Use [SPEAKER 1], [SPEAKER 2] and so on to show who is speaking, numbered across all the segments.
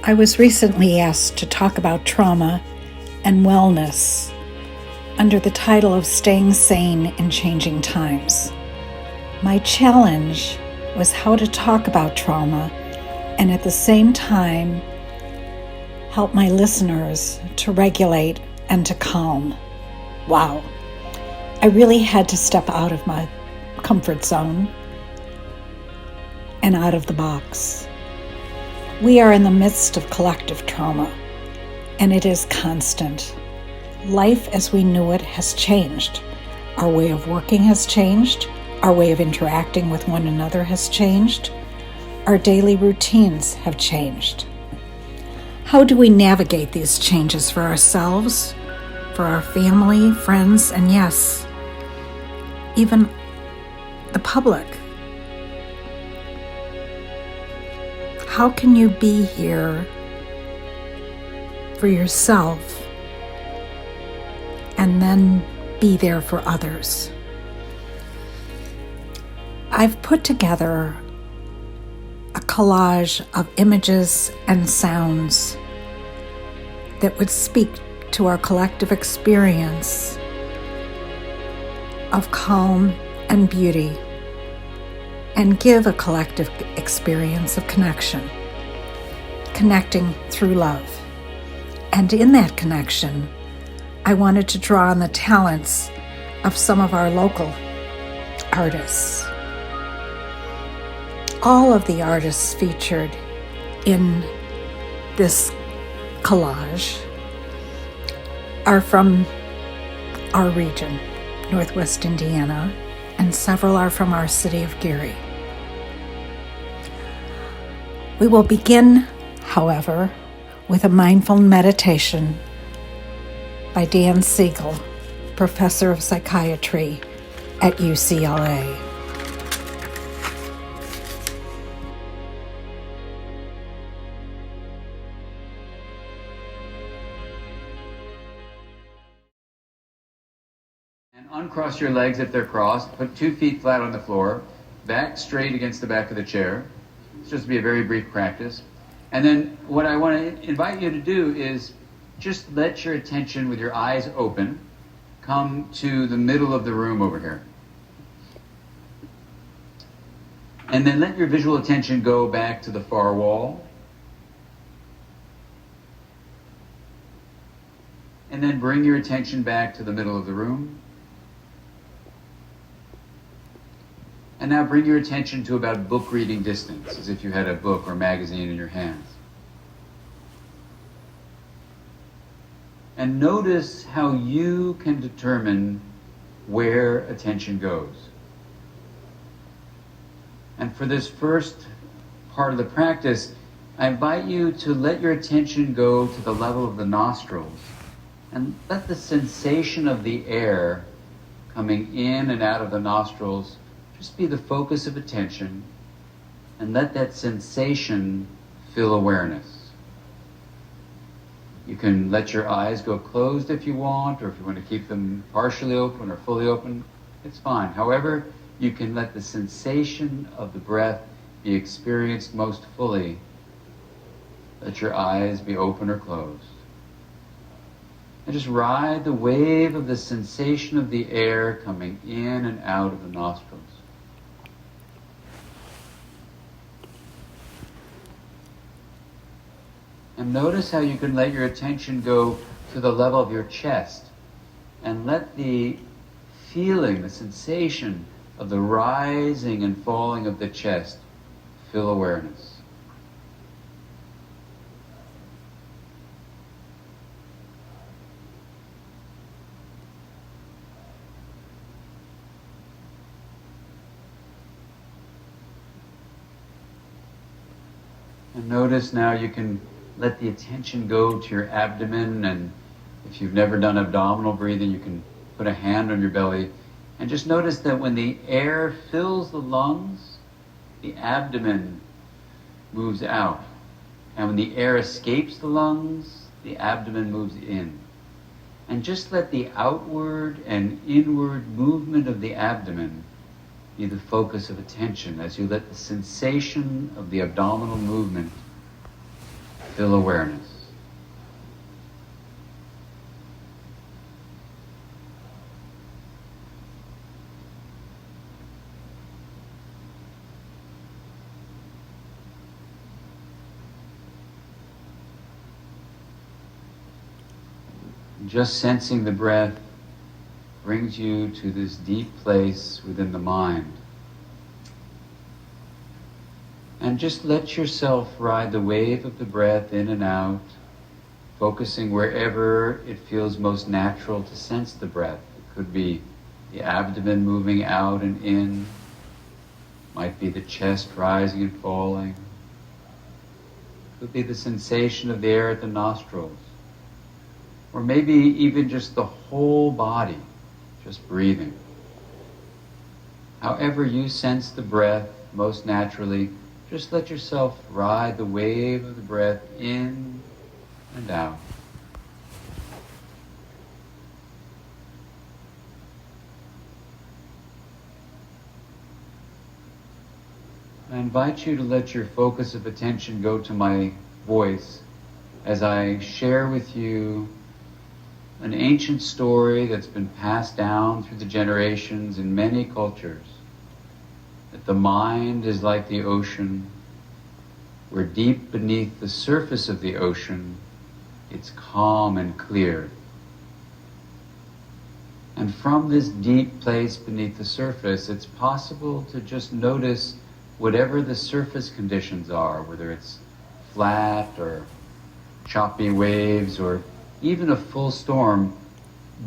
[SPEAKER 1] I was recently asked to talk about trauma and wellness under the title of Staying Sane in Changing Times. My challenge was how to talk about trauma and at the same time help my listeners to regulate and to calm. Wow. I really had to step out of my comfort zone and out of the box. We are in the midst of collective trauma, and it is constant. Life as we knew it has changed. Our way of working has changed. Our way of interacting with one another has changed. Our daily routines have changed. How do we navigate these changes for ourselves, for our family, friends, and yes, even the public? How can you be here for yourself and then be there for others? I've put together a collage of images and sounds that would speak to our collective experience of calm and beauty, and give a collective experience of connection, connecting through love. And in that connection, I wanted to draw on the talents of some of our local artists. All of the artists featured in this collage are from our region, Northwest Indiana, and several are from our city of Geary. We will begin, however, with a mindful meditation by Dan Siegel, professor of psychiatry at UCLA.
[SPEAKER 2] Uncross your legs if they're crossed. Put 2 feet flat on the floor. Back straight against the back of the chair. It's just to be a very brief practice. And then what I want to invite you to do is just let your attention with your eyes open come to the middle of the room over here. And then let your visual attention go back to the far wall. And then bring your attention back to the middle of the room. And now bring your attention to about book reading distance, as if you had a book or magazine in your hands. And notice how you can determine where attention goes. And for this first part of the practice, I invite you to let your attention go to the level of the nostrils and let the sensation of the air coming in and out of the nostrils just be the focus of attention, and let that sensation fill awareness. You can let your eyes go closed if you want, or if you want to keep them partially open or fully open, it's fine. However, you can let the sensation of the breath be experienced most fully. Let your eyes be open or closed. And just ride the wave of the sensation of the air coming in and out of the nostrils. And notice how you can let your attention go to the level of your chest and let the feeling, the sensation of the rising and falling of the chest fill awareness. And notice now you can let the attention go to your abdomen, and if you've never done abdominal breathing, you can put a hand on your belly and just notice that when the air fills the lungs, the abdomen moves out. And when the air escapes the lungs, the abdomen moves in. And just let the outward and inward movement of the abdomen be the focus of attention as you let the sensation of the abdominal movement Feel awareness. Just sensing the breath brings you to this deep place within the mind. And just let yourself ride the wave of the breath in and out, focusing wherever it feels most natural to sense the breath. It could be the abdomen moving out and in, might be the chest rising and falling, it could be the sensation of the air at the nostrils, or maybe even just the whole body, just breathing. However you sense the breath most naturally, just let yourself ride the wave of the breath in and out. I invite you to let your focus of attention go to my voice as I share with you an ancient story that's been passed down through the generations in many cultures. That the mind is like the ocean, where deep beneath the surface of the ocean, it's calm and clear. And from this deep place beneath the surface, it's possible to just notice whatever the surface conditions are, whether it's flat or choppy waves or even a full storm.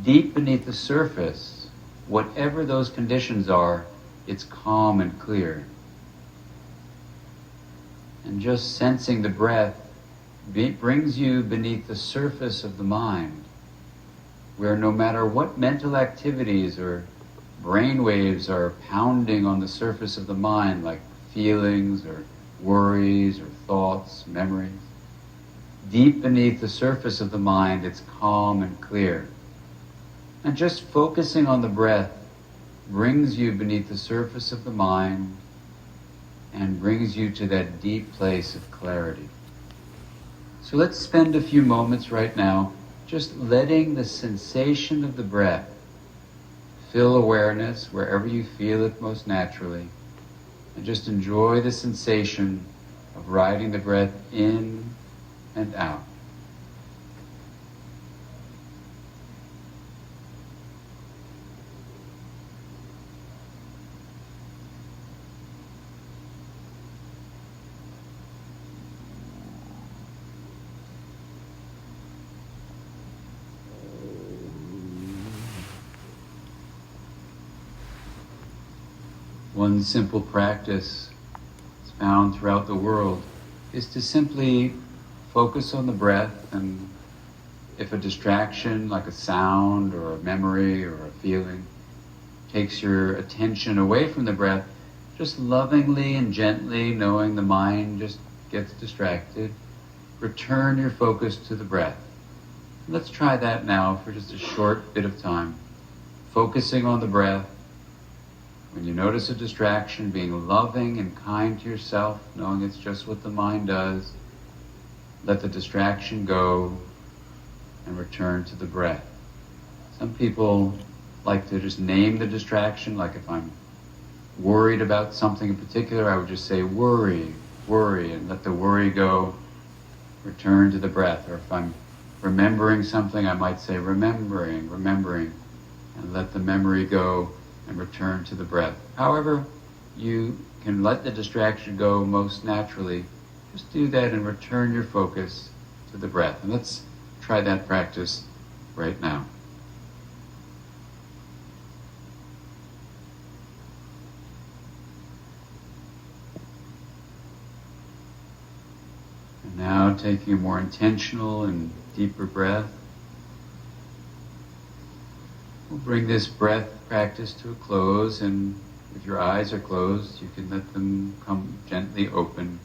[SPEAKER 2] Deep beneath the surface, whatever those conditions are, it's calm and clear. And just sensing the breath brings you beneath the surface of the mind, where no matter what mental activities or brain waves are pounding on the surface of the mind, like feelings or worries or thoughts, memories, deep beneath the surface of the mind, it's calm and clear. And just focusing on the breath brings you beneath the surface of the mind and brings you to that deep place of clarity. So let's spend a few moments right now just letting the sensation of the breath fill awareness wherever you feel it most naturally, and just enjoy the sensation of riding the breath in and out. One simple practice that's found throughout the world is to simply focus on the breath, and if a distraction like a sound or a memory or a feeling takes your attention away from the breath, just lovingly and gently, knowing the mind just gets distracted, return your focus to the breath. Let's try that now for just a short bit of time, focusing on the breath. When you notice a distraction, being loving and kind to yourself, knowing it's just what the mind does, let the distraction go and return to the breath. Some people like to just name the distraction, like if I'm worried about something in particular, I would just say worry, worry, and let the worry go, return to the breath. Or if I'm remembering something, I might say remembering, remembering, and let the memory go and return to the breath. However you can let the distraction go most naturally, just do that and return your focus to the breath. And let's try that practice right now. And now taking a more intentional and deeper breath, we'll bring this breath practice to a close, and if your eyes are closed, you can let them come gently open.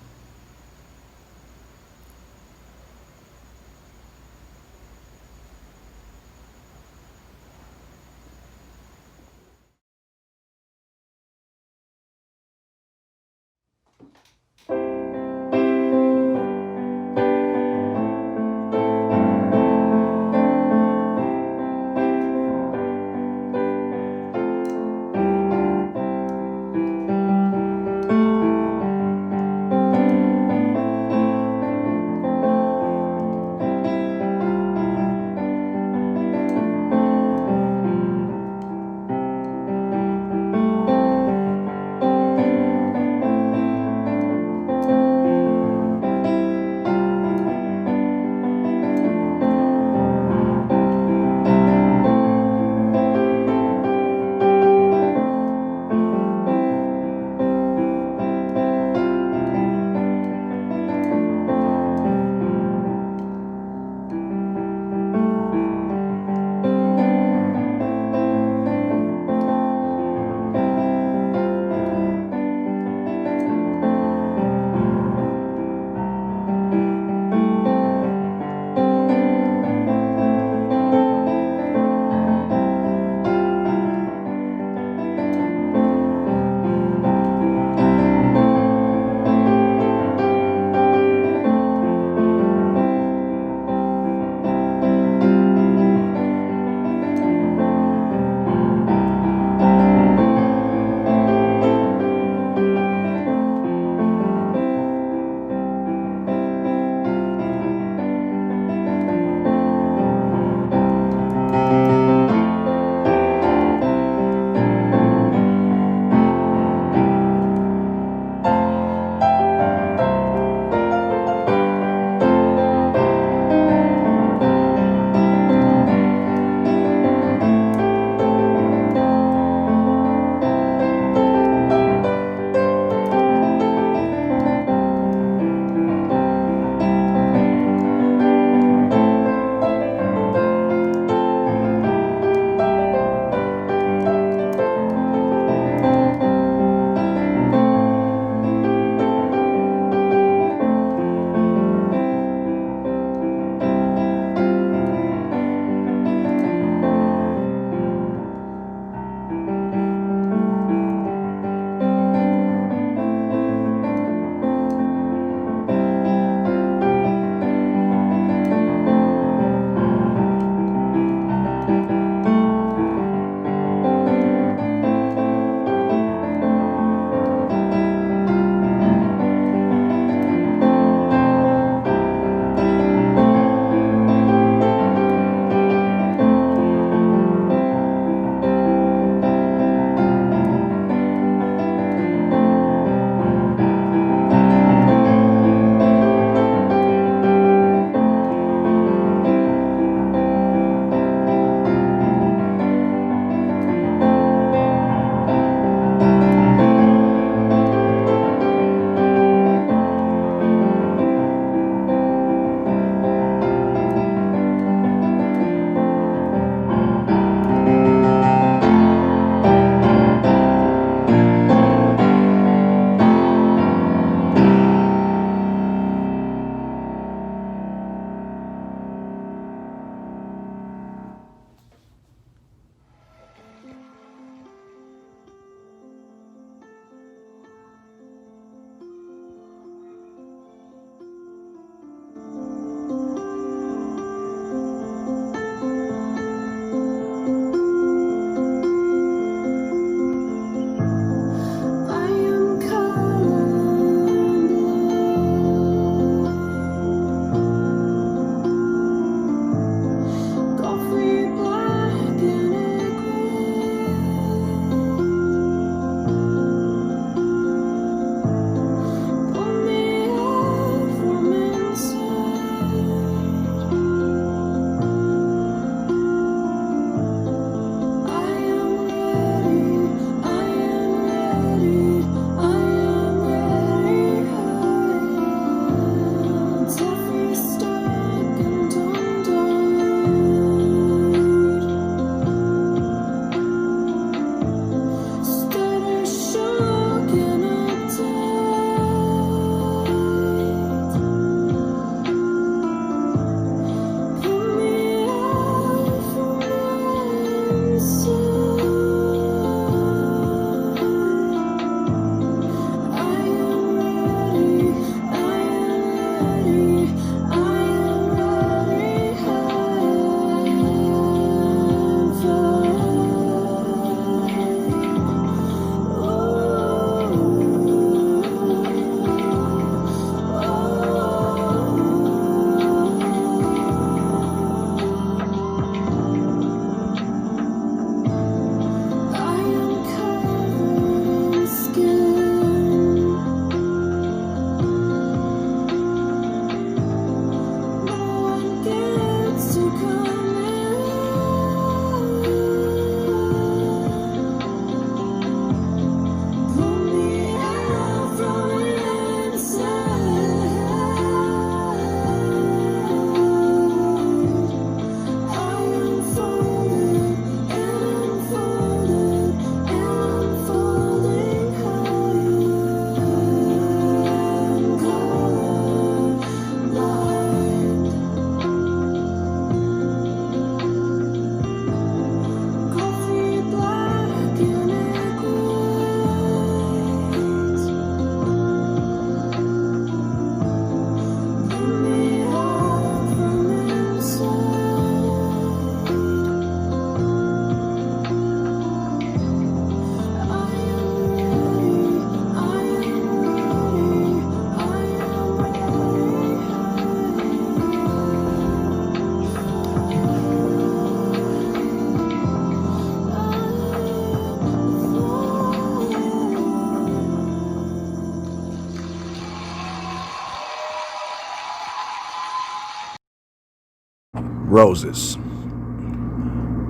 [SPEAKER 3] Roses.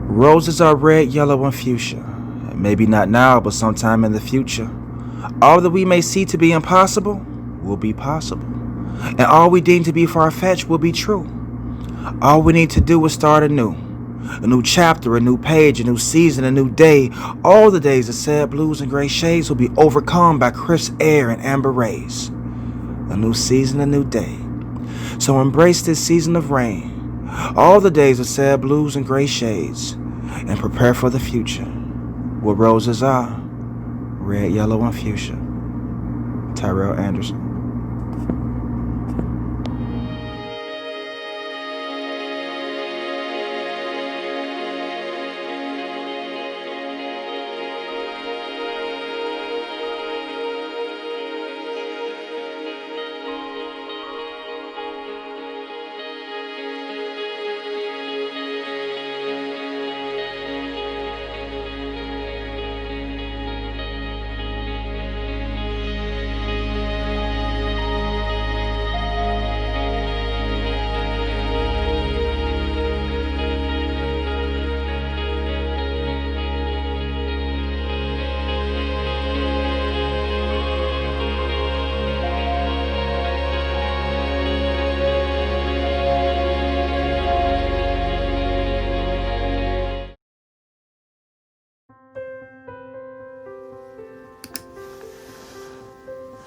[SPEAKER 3] Roses are red, yellow, and fuchsia. Maybe not now, but sometime in the future. All that we may see to be impossible will be possible. And all we deem to be far-fetched will be true. All we need to do is start anew. A new chapter, a new page, a new season, a new day. All the days of sad blues and gray shades will be overcome by crisp air and amber rays. A new season, a new day. So embrace this season of rain. All the days of sad blues and gray shades. And prepare for the future. Where roses are, red, yellow, and fuchsia. Tyrell Anderson.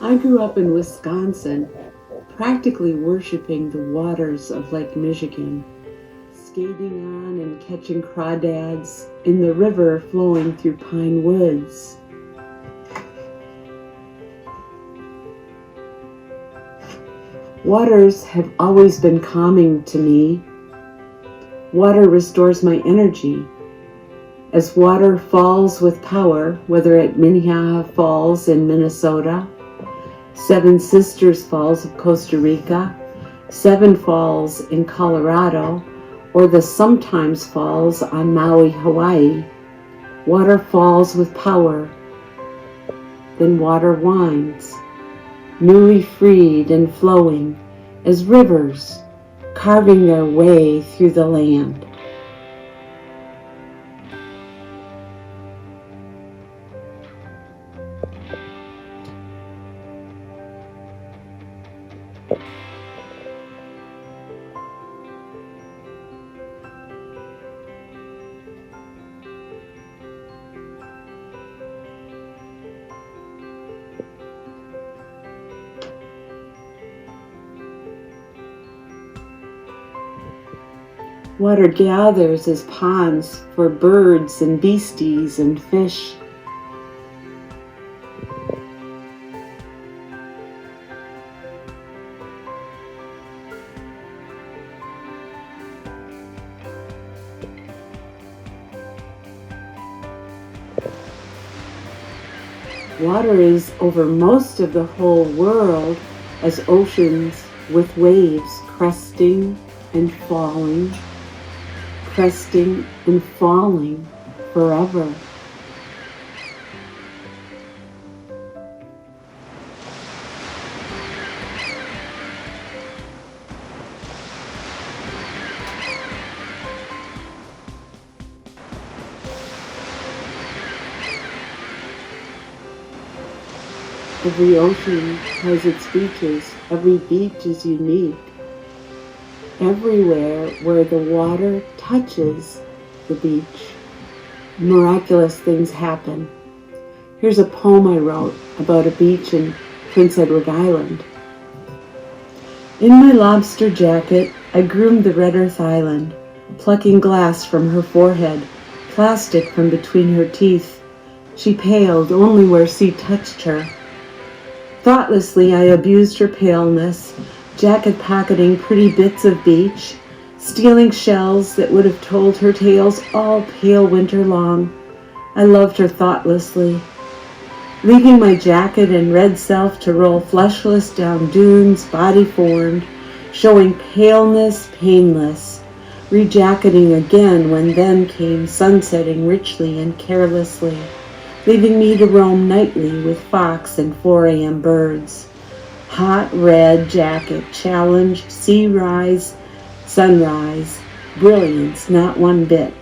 [SPEAKER 4] I grew up in Wisconsin, practically worshiping the waters of Lake Michigan, skating on and catching crawdads in the river flowing through pine woods. Waters have always been calming to me. Water restores my energy. As water falls with power, whether at Minnehaha Falls in Minnesota, Seven Sisters Falls of Costa Rica, Seven Falls in Colorado, or the Sometimes Falls on Maui, Hawaii, water falls with power. Then water winds, newly freed and flowing as rivers, carving their way through the land. Water gathers as ponds for birds and beasties and fish. Water is over most of the whole world as oceans with waves cresting and falling forever. Every ocean has its beaches. Every beach is unique. Everywhere where the water touches the beach, miraculous things happen. Here's a poem I wrote about a beach in Prince Edward Island. In my lobster jacket, I groomed the red earth island, plucking glass from her forehead, plastic from between her teeth. She paled only where sea touched her. Thoughtlessly, I abused her paleness, jacket pocketing pretty bits of beach, stealing shells that would have told her tales all pale winter long. I loved her thoughtlessly, leaving my jacket and red self to roll fleshless down dunes, body formed, showing paleness painless, rejacketing again when then came sunsetting richly and carelessly, leaving me to roam nightly with fox and 4 a.m. birds. Hot red jacket challenged sea rise, sunrise, brilliance, not one bit.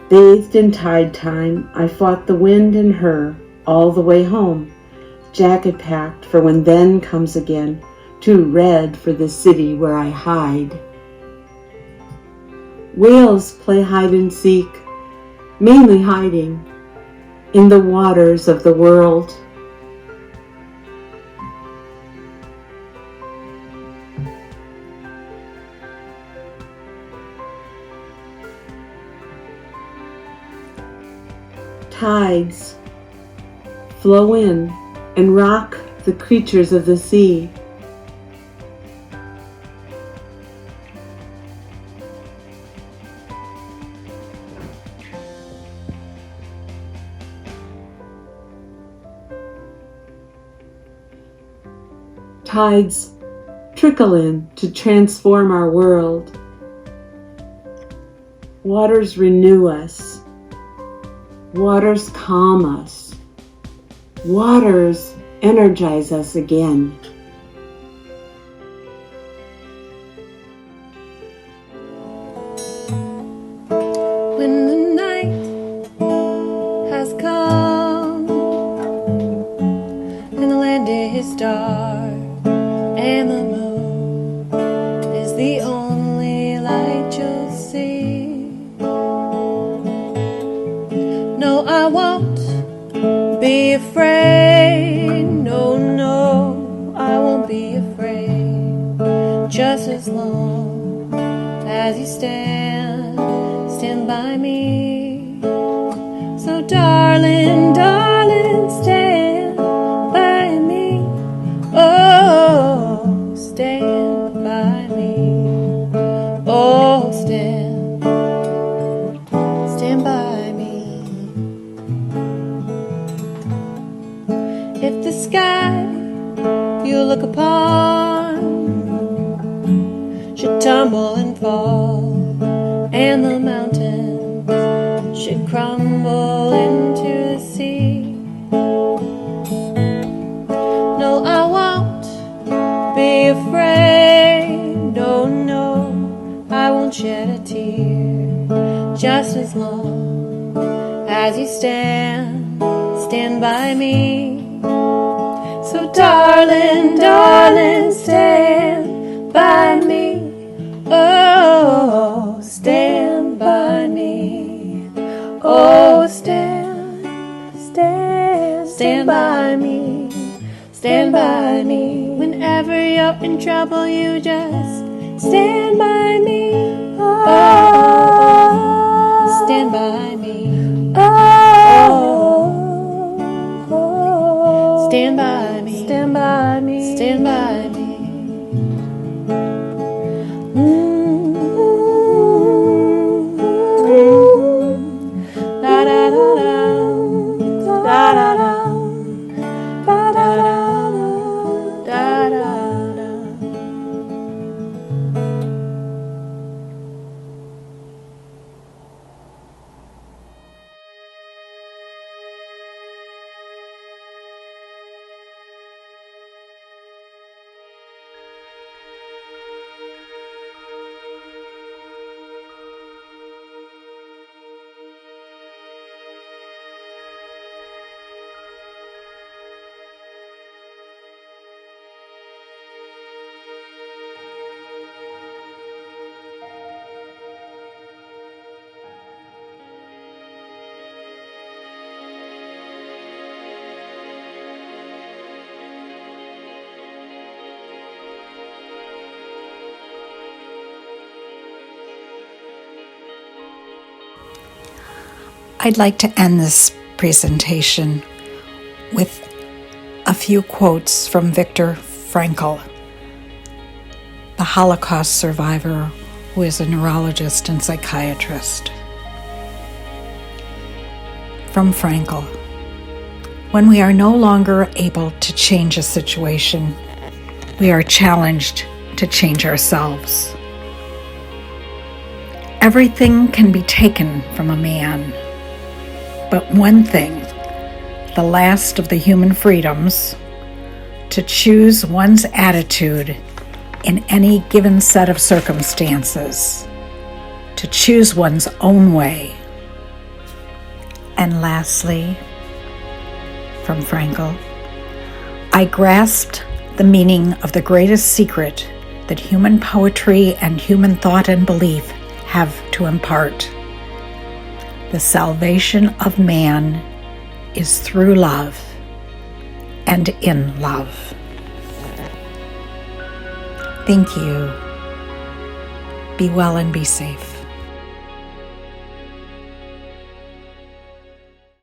[SPEAKER 4] Bathed in tide time, I fought the wind and her all the way home. Jacket packed for when then comes again, too red for the city where I hide. Whales play hide and seek, mainly hiding in the waters of the world. Tides flow in and rock the creatures of the sea. Tides trickle in to transform our world. Waters renew us. Waters calm us. Waters energize us again.
[SPEAKER 5] When the night has come and the land is dark and the moon is the only light you'll see, no, I won't be afraid. No, no, I won't be afraid. Just as long as you stand by me. So darling, darling, stand by me. Oh, stand by me. Oh, stand by me. If the sky you look upon should tumble and fall, and the mountains should crumble into the sea, no, I won't be afraid. No, no, I won't shed a tear. Just as long as you stand by me. So darling, darling, stand by me. Oh, stand by me. Oh, stand by me. Stand by me. Whenever you're in trouble, you just stand by me. Oh, stand by me. Oh, stand by me. Stand by me. Stand by me.
[SPEAKER 1] I'd like to end this presentation with a few quotes from Viktor Frankl, the Holocaust survivor who is a neurologist and psychiatrist. From Frankl: when we are no longer able to change a situation, we are challenged to change ourselves. Everything can be taken from a man, but one thing, the last of the human freedoms, to choose one's attitude in any given set of circumstances, to choose one's own way. And lastly, from Frankl, I grasped the meaning of the greatest secret that human poetry and human thought and belief have to impart. The salvation of man is through love and in love. Thank you. Be well and be safe.